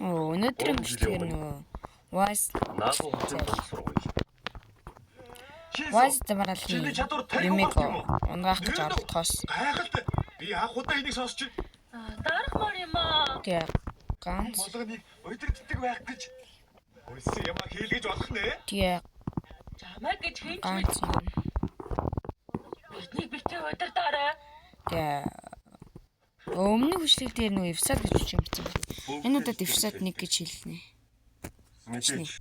Өнөөдрийн бичлэгээр нөгөө Wise Дамралын ремейк унгаах гэж оролдохоос би анх удаа энийг сонсч Дарах мөр юм аа. тэгээ ганц болгоныг өдөртдөг байх гэж өссөн юм хийлгэж болох нэ. тэгээ Чамайг гэж хэн ч ганц бидний битээ удирдаарай. тэгээ өмнө хүчлэг дээр нөгөө эпизод гэж үчим бичсэн. Энэ удаад эпизод 1 гэж хэлнэ. Мэдээж.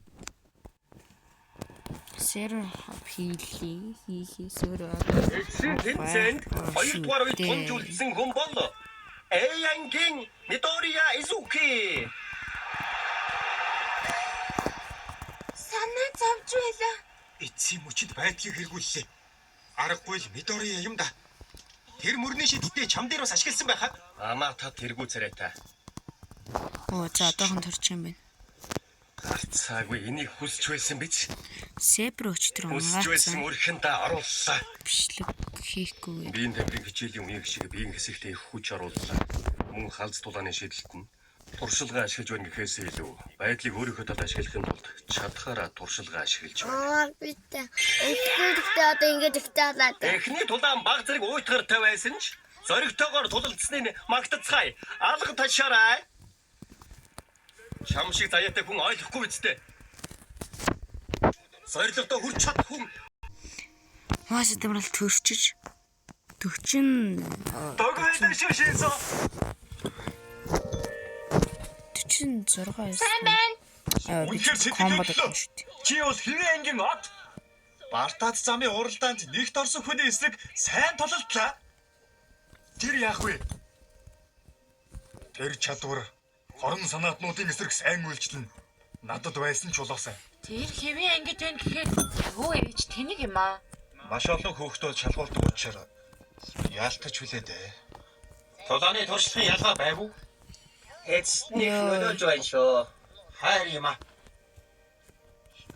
Сервер хийлээ. Сервер. Эцсийн тэмцээнд 2 дугаар үед тунжуулсан хүн бол Эйянгийн Мидориа Изуки. Санаа зовж байлаа. Эцсийн мөчөд байдлыг хэрэгүүллээ. Аргагүй л Мидори юм да. Тэр мөрний шидтэй чам дээр бас ашигласан байхаа. Амаа та тэргүү царайтай. За одоохон төрч юм байна. Гарцаагүй энийг хүсч байсан биз? Сепр өчтөр Хүсч байсан унгаасан өрхөндөө орууллаа. бичлэг хийхгүй. Биеийн тамирын хичээлийн үеиг шиг биеийн хэсэгтээ их хүч орууллаа. Мөн халз тулааны шийдэлт нь туршилгаа ашиглаж байна гэхээс илүү байдлыг өөрийнхөө талд ашиглахын тулд чадхаараа туршилгаа ашиглаж байна. Битээ. Эхлээд одоо ингэж ихтэй. Эхний тулаан баг зэрэг уйтгар тавиасан ч зоригтойгоор тулалдсныг магтацгаая. Алга ташаарай. Чам шиг заяатай хүн ойлгохгүй үсттэй. Зорилгодоо хүрч чад хүн Wise Дамрал төрчиж 40 Догойд шишээсо. 46 Сайн байна. Үнэхээр комбо сэтгэлээ. дагсан шүү дээ. Чи бол хэвээ ангийн од. Бартад замын уралдаанд нэгт орсон хүний эсрэг сайн тололтлаа. Тэр яах вэ? Тэр чадвар хорон санаатнуудын эсрэг сайн үйлчлэн надад байсан ч улаасан. Тэр хэвийн ангид байна гэхэд юу ээж тэнийг юм аа. Маш олон хөөхтөө шалгуулдаг учраас яалтаж хүлээ дээ. тулааны туршлагын ялгаа байв уу? Эцнийг Йоо. өнөөж байна шүү. Хайр юм аа.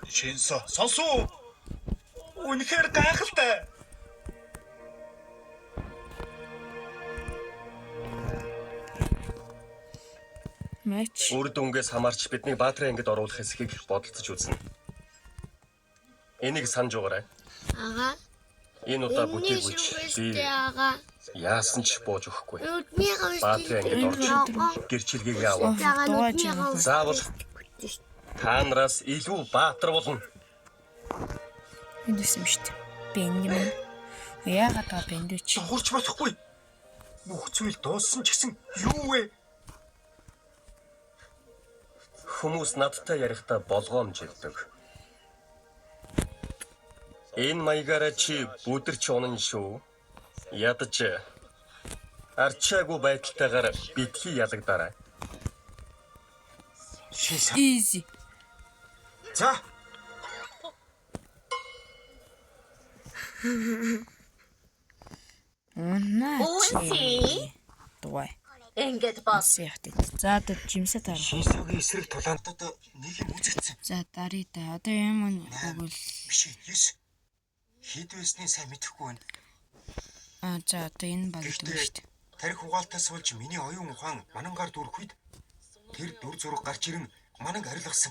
Шинсо сонсоо. Үнэхээр гайхалтай. Матч. Үр дүнгээс хамаарч бидний баатрын ангид оруулах хэсгийг бодолцож үзнэ. Энийг санаж байгаарай. Ага. Энэ удаа Миний бүтээгүй шүгэстэй би ага. яасан ч бууж өгөхгүй. Нүдний Баатрын ангид орж гэрчлэгийг аваа. Заавал та нараас илүү баатар болно. Энд үсэн шүү дээ. Бенjamin. Яагаад та бендүч? Хурч болохгүй. Бүх зүйл дууссан ч гэсэн юу вэ? Хүмүүс надтай ярихдаа болгоомж хэлдэг. Энэ маягаараа чи бүдэрч унана шүү. Ядаж арчаагүй байдалтайгаар битгий ялагдаарай. Шинсо. Easy. За. Унаа. Дугай. Ингээд бос. Яхад. За одоо жимсэ таар. Шинсогийн эсрэг тулаантад нэг юм үзэгдсэн. За дарий та. Одоо юм өгвөл Биш ээ. 9. Хэд байсныг сайн мэдэхгүй байна. за одоо энэ баг гэдэг шүү дээ. Тарих угаалтаас болж миний оюун ухаан манангаар дүүрэх үед тэр дүр зураг гарч ирэн мананг арилгасан.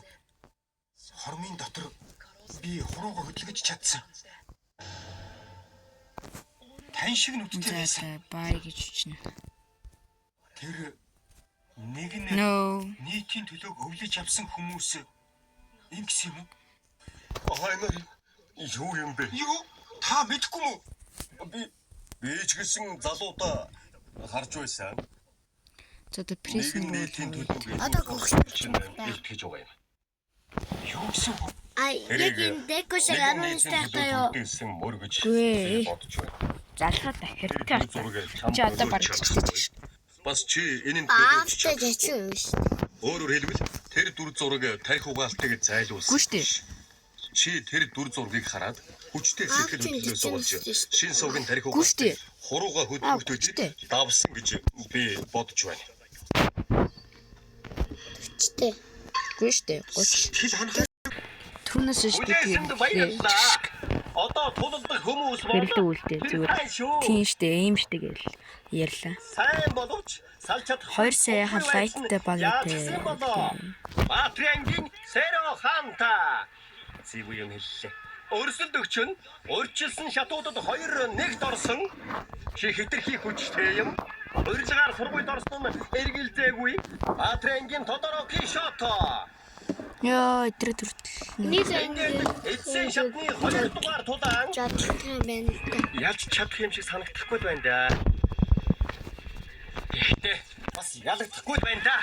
Хормын дотор би хурууга хөдөлгөж чадсан. Тань шиг нүдтэй байсан. За бай гэж үчнэ. Тэр нэг нь No. нийтийн төлөөг өвлөж авсан хүмүүс юм гэсэн юм уу? Ахаа юу юм бэ? Юу? Та мэдэхгүй мүү? Би ч гэсэн залуудаа харж байсан. За одоо Нэг пресинг нь нийтийн төлөвийг Одоо чинь илтгэж байгаа юм. Юу гэсэн үг? Ай, яг энэ дэко шиг 11 тахтай юу? гэсэн мөргөж Гүй. бодож байна. залхаад хэрэгтэй байна. Зургийг Чи одоо баг чичтэй. Бас чи энэ Баавтай жачин юм шүү. өөрөөр хэлбэл тэр дүр зураг тарих угаалтыг зайлуулсан. Үгүй шүү дээ. Чи тэр дүр зургийг хараад хүчтэй сэтгэл Баавтай хөдлөлөөс болж жижиг шүү дээ. шин сувгийн тарих Үгүй шүү дээ. угаалтыг хурууга Үгүй хөдөлгөдөд дээ. давсан гэж би бодож байна. Чтэй. Үгүй шүү дээ. Хэл ханах Түүнээс шүү дээ. Хүлээсэнд баярлалаа. Одоо Орчлоо тулалдах хүмүүс Хэрэлдэг үлдээ зүгээр. Тийм штэ, ийм штэ гэл ярьлаа. Сайн боловч салж чадах 2 саяхан лайттай багтай. Баатрянгийн Сэро хаанта. Зив юм хэллээ. Өрсөлд өгч нь урьдчилсан шатуудад 2-1 орсон. Чи хэтэрхий хүчтэй юм. Урьдчилгаар сургуульд орсон нь эргэлзээгүй. Баатрянгийн Тодороки шото. Яа, өдрөд хүртэл. Нэг ангид Эцсийн шатны 2 дугаар тулаан жадах юм байна. ялж чадах юм шиг санагдахгүй байна да. Гэхдээ бас ялагдахгүй байна да.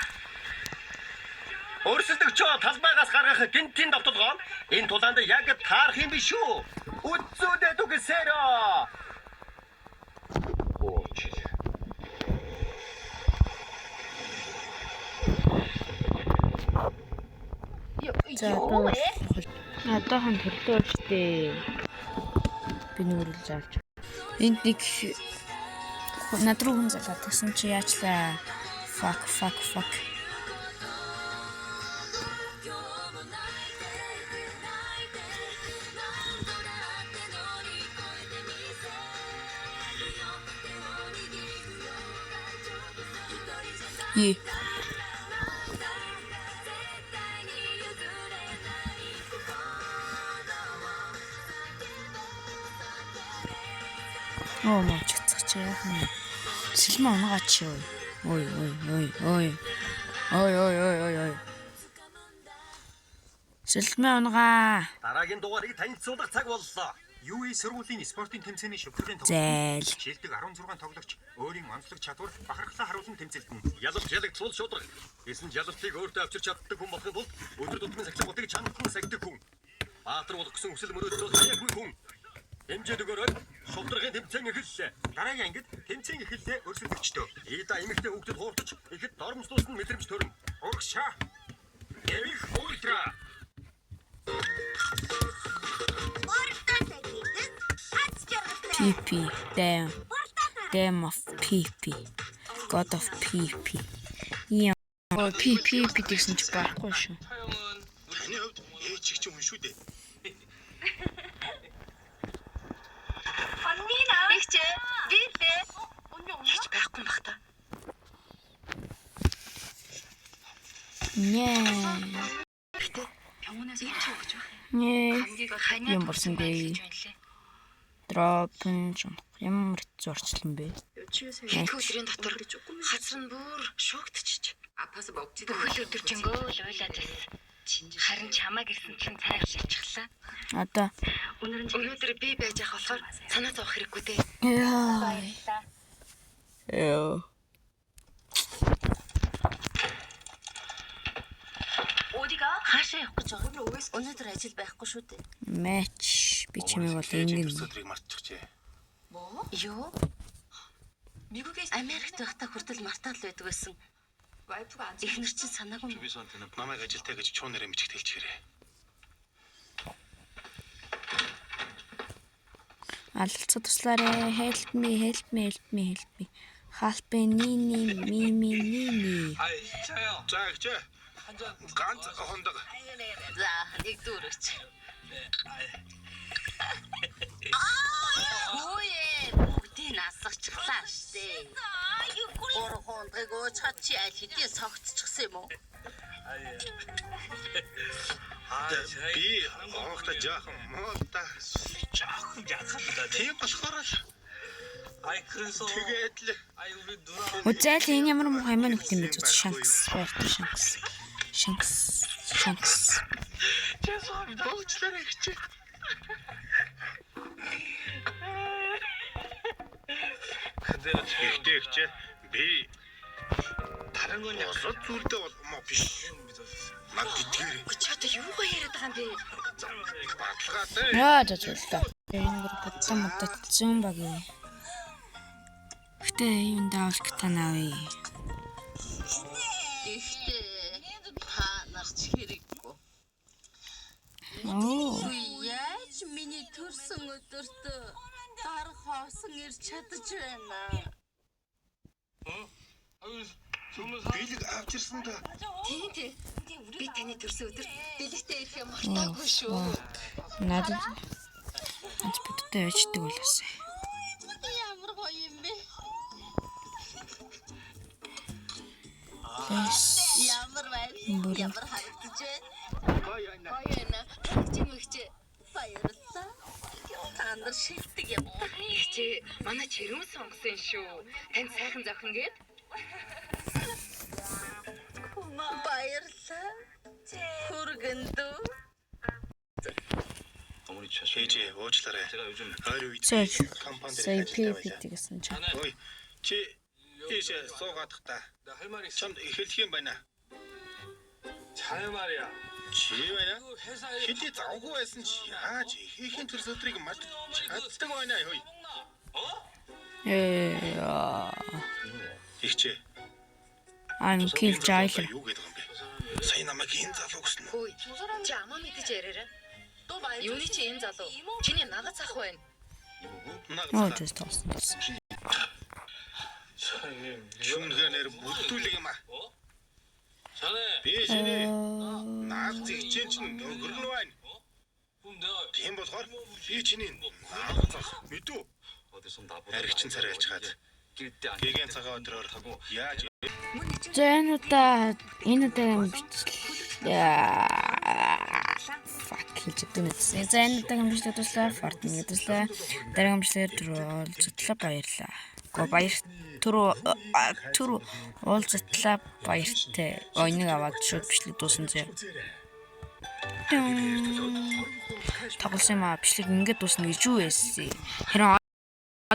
Өрсөлдөгчөө талбайгаас гаргах гинтийн давталгоо энэ тулаанд яг таарах юм биш үү? Үзүүдэд үгсээрөө. Оо чи. За одоохон төлөө штэ. Би нүрэлж авч. Энд нэг над руу хүн залгаад тагсан чи яачлаа. Fuck. Е. Оо маач цаач яах. Сэлмэ унагаач юу. Ой. Сэлмэ унагаа. Дараагийн дугаарыг танилцуулах цаг боллоо. UE сургуулийн спортын тэмцээний шүлтгэлийн Зайл. шилдэг 16 тоглогч өөрийн онцлог чадвар бахархлаа харуулсан тэмцээлтэн. Ялалт ялагдвал шудраг. Эсвэл ялалтыг өөртөө авчирч чаддаг хүн болохын тулд өдөр тутмын сахилгуудыг чанархан сагдаг хүн. Баатар болох гэсэн хүсэл мөрөөдөл хаягүй хүн. Хэмжээд өгөөрэй. Шудрагын тэмцээн эхэллээ. Дараагийн ангид тэмцээн эхэллээ өрсөлдөгчдөө. Ийда эмэгтэй хүүхдэд хууртаж ихэд доромжлуулсан мэдрэмж төрн. Урагшаа. Эвих ультра. PP. Damn of PP. God of PP. Яа. PP гэсэн чи байхгүй шүү. Таны хувьд ээж их ч юм шүү дээ. Ихчээ. Бибэ. Хич байхгүй бах та. Нээ. 병원에서 일치 오гэж байх. Нээ. 감기가 ханиа Юм болсон бэ? Дропын ямар зорчлон бэ? 그 өдрийн дотор хазар нь бүр шуугдчихж. Апаас богдчих. Бүхэл өдөр жингөө л уйлаад байсан. Харин чамаа гэсэн чинь цайг шилжчихлаа. Одоо Өнөөдөр би байж ах болохоор санаа зовох хэрэггүй дээ. Яа. 어디가? хаашаа явах гэж байгаа. Өнөөдөр ажил байхгүй шүү дээ. Матч би чимээ бол ингэн. Өдрийг мартчихжээ. 뭐? Юу? 미국에 Америкт байхдаа хүртэл мартаал байдаг байсан. 와이프가 안 ихнэр чинь санаагүй. Бисонтын намайг ажилтаа гэж чуу нэрээ мичгт хэлчихээрэй. Алцаа туслаарэ. Help me. Халпэ ни. 아, 진짜요? За гэж ганц хондог. За, нэг дүүрч. Өөе, бүгдийг насгачихлаа штэ. Гур хондгийг чачи аль хэдийн согтчихсан юм уу? Би оохта жаахан муута 조금 약합니다. 네. тийм болохоор л 아이 그래서 тэгээд л 아이 우리 누나 Үзэл энэ ямар муу хаймаа нүхт юм бэ? Шанкс. 죄송합니다. уучлаарай гэж. 근데 Ихтэй гэж би 다른 건 약간 босод зүйлдээ бол муу биш. 믿어주세요. Над битгэр Чи одоо юугаа яриад байгаа юм бэ? баталгаатай. Яа жажууллаа. Энэ бүр бодсон багий. Гэтэ юм даавал танаави. Ихтэй та нарч хэрэггүй. Оо. Яаж миний төрсөн өдөрт гар хоосон ирч чадаж байна. 아유 정말 Билэг авчирсан та. Тийм. Би таны төрсөн өдөр бэлэгтэй ирэх юм мартаагүй шүү. Надад Анч бидтэй ячдаг байлаа. Ямар гоё юм бэ? Ямар байна? Ямар харагдаж байна? Гоё байна. Чимэгч баярлалаа. Та нар шилдэг юм уу? Чи манай чирүүн сонгосон шүү. Танд сайхан зохин гээд. Баярлалаа. Хүргэндүү. 어머니 차시. 혜지 уучлаарай. 제가 요즘 ойр үед Сая компанид сая ажилладаг PPT байлаа. гэсэн чи. Ой чи ийшээ суугаадах та. 나 할 말 있어. Чамд эхэлх юм байна. 자네 말이야. Чи байна? 그 회사에 Хэдий завгүй байсан чи яаж ихэнх төрс өдрийг мартаж чаддаг байна хөөе. Ихчээ. I'm King Jailer. Юу гэдэг юм бэ? Сая намайг хийн залуу гэсэн. Хөөе. Чи амаа мэдэж яриараа. Юуны чи энэ залуу? Чиний нагад ах байна. Оо тест тоосон. 사장님. Шүүнхээр нэр бүдүүлэг юм аа. 자네. Би шиний наад зэгчэн чинь өгөрнө байна. 그럼 내가 Тийм болохоор би чиний наад зах мэдүү. 어디서 나보다 Аригчин царайлж хаад 길때 안 гэгээн цагаан өдрөөр яаж За энэ удаа fuck хэлчихдэг мэдсэн. За энэ удаа хэмжлэг туслаа, Fortnite туслаа. Дараагийн хэмжлэгээр уулзтлаа баярлаа. Баяр түр уулзтлаа баяртай. Ойныг аваад шууд бичлэг дуусан зэ. Тоглосон юм аа бичлэг ингээд дуусна гэж юу байсан. Хэрэг